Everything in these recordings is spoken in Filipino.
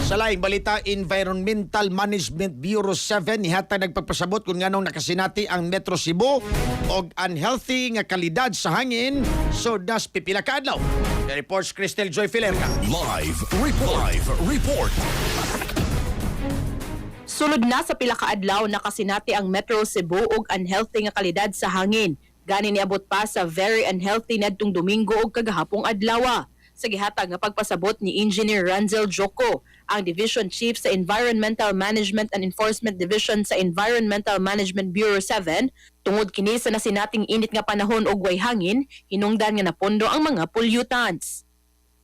Sa laing balita, Environmental Management Bureau 7 nihatag nagpagpasabot kung nganong nakasinati ang Metro Cebu og unhealthy nga kalidad sa hangin so das pipila ka adlaw. Reports Cristel Joy Filerca. Live report. Sulod na sa pila ka adlaw nakasinati ang Metro Cebu og unhealthy nga kalidad sa hangin. Gani niabot pa sa very unhealthy nadtong Domingo ug kagahapong adlaw. Sa gihatag nga pagpasabot ni Engineer Ranzel Joko, ang Division Chief sa Environmental Management and Enforcement Division sa Environmental Management Bureau 7, tungod kini sa nasinating init nga panahon ug way hangin, hinungdan nga napondo ang mga pollutants.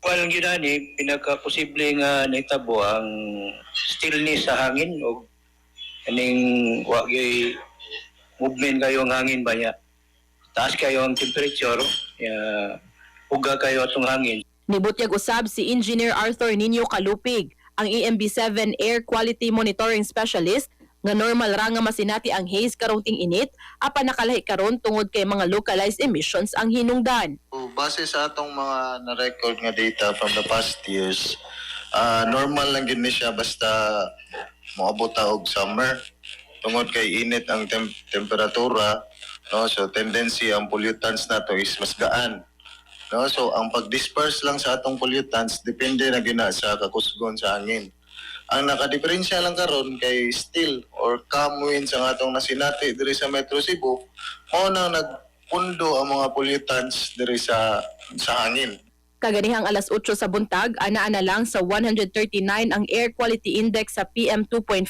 Walang yun ani, pinaka-posible nga naitabo ang stillness sa hangin o kaning wagay movement kayo ang hangin ba niya. Taas kayo ang temperature, uga kayo atong hangin. Nibutyag usab si Engineer Arthur Nino Kalupig, ang EMB7 Air Quality Monitoring Specialist, nga normal ra nga masinati ang haze karong ting-init, apan nakalahi karon tungod kay mga localized emissions ang hinungdan. Base sa atong mga na-record nga data from the past years, normal lang gid ni siya basta moabot ta og summer. Tungod kay init ang temperatura, no? So tendency ang pollutants nato is mas gaan. No, so ang pag-disperse lang sa atong pollutants depende na gina sa kakusgon sa hangin. Ang nakadiferensya lang karon kay still or calm winds ang atong nasinati diri sa Metro Cebu, mao nang nagpundo ang mga pollutants diri sa hangin. Kaganihang alas 8 sa buntag, anaa na lang sa 139 ang air quality index sa PM2.5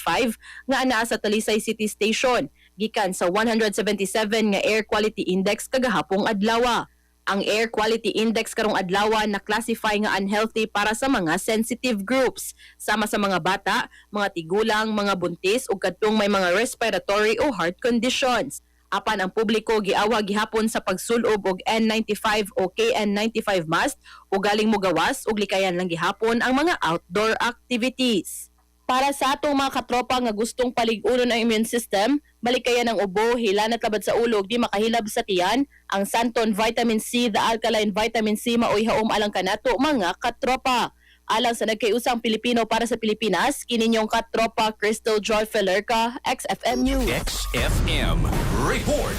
nga anaa sa Talisay City Station, gikan sa 177 nga air quality index kagahapong adlaw. Ang air quality index karong adlaw na classify nga unhealthy para sa mga sensitive groups, sama sa mga bata, mga tigulang, mga buntis ug kadtong may mga respiratory o heart conditions. Apan ang publiko giawa gihapon sa pagsulob og N95 o KN95 mask ug galing mogawas ug likayan lang gihapon ang mga outdoor activities. Para sa atong mga katropa nga gustong palig-unon ang immune system, balikayan ang ubo, hilanat labad sa ulo ug di makahilab sa tiyan, ang Santon Vitamin C, the Alkaline Vitamin C maoy haom alang kanato mga katropa. Alang sa nagkayusang Pilipino para sa Pilipinas, kininyong katropa Crystal Joy Filerca, XFM News. XFM report.